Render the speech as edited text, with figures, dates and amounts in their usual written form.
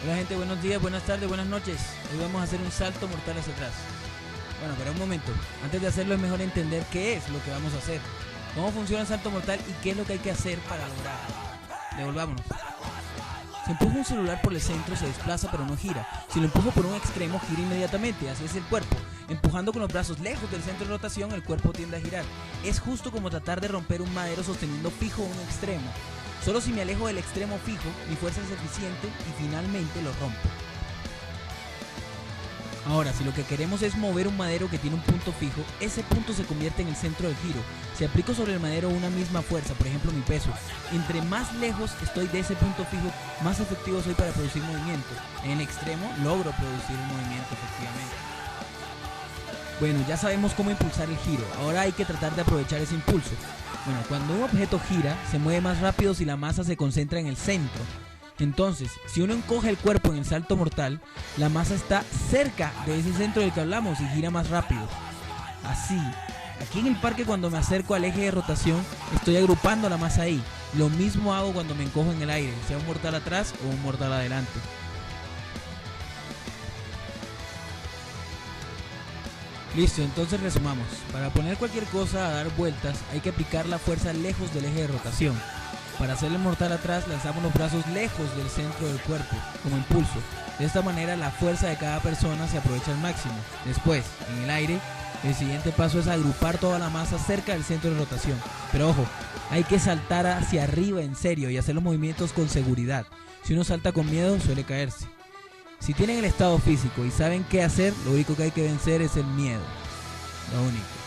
Hola gente, buenos días, buenas tardes, buenas noches. Hoy vamos a hacer un salto mortal hacia atrás. Bueno, pero un momento. Antes de hacerlo es mejor entender qué es lo que vamos a hacer, cómo funciona el salto mortal y qué es lo que hay que hacer para lograrlo. Devolvámonos. Si empujo un celular por el centro se desplaza pero no gira. Si lo empujo por un extremo gira inmediatamente, así es el cuerpo. Empujando con los brazos lejos del centro de rotación el cuerpo tiende a girar. Es justo como tratar de romper un madero sosteniendo fijo un extremo. Solo si me alejo del extremo fijo, mi fuerza es eficiente y finalmente lo rompo. Ahora, si lo que queremos es mover un madero que tiene un punto fijo, ese punto se convierte en el centro del giro. Si aplico sobre el madero una misma fuerza, por ejemplo mi peso, entre más lejos estoy de ese punto fijo, más efectivo soy para producir movimiento. En el extremo logro producir un movimiento efectivamente. Bueno, ya sabemos cómo impulsar el giro, ahora hay que tratar de aprovechar ese impulso. Bueno, cuando un objeto gira, se mueve más rápido si la masa se concentra en el centro. Entonces, si uno encoge el cuerpo en el salto mortal, la masa está cerca de ese centro del que hablamos y gira más rápido. Así, aquí en el parque cuando me acerco al eje de rotación, estoy agrupando la masa ahí. Lo mismo hago cuando me encojo en el aire, sea un mortal atrás o un mortal adelante. Listo, entonces resumamos. Para poner cualquier cosa a dar vueltas hay que aplicar la fuerza lejos del eje de rotación. Para hacer el mortal atrás lanzamos los brazos lejos del centro del cuerpo, como impulso. De esta manera la fuerza de cada persona se aprovecha al máximo. Después, en el aire, el siguiente paso es agrupar toda la masa cerca del centro de rotación. Pero ojo, hay que saltar hacia arriba en serio y hacer los movimientos con seguridad. Si uno salta con miedo suele caerse. Si tienen el estado físico y saben qué hacer, lo único que hay que vencer es el miedo. Lo único.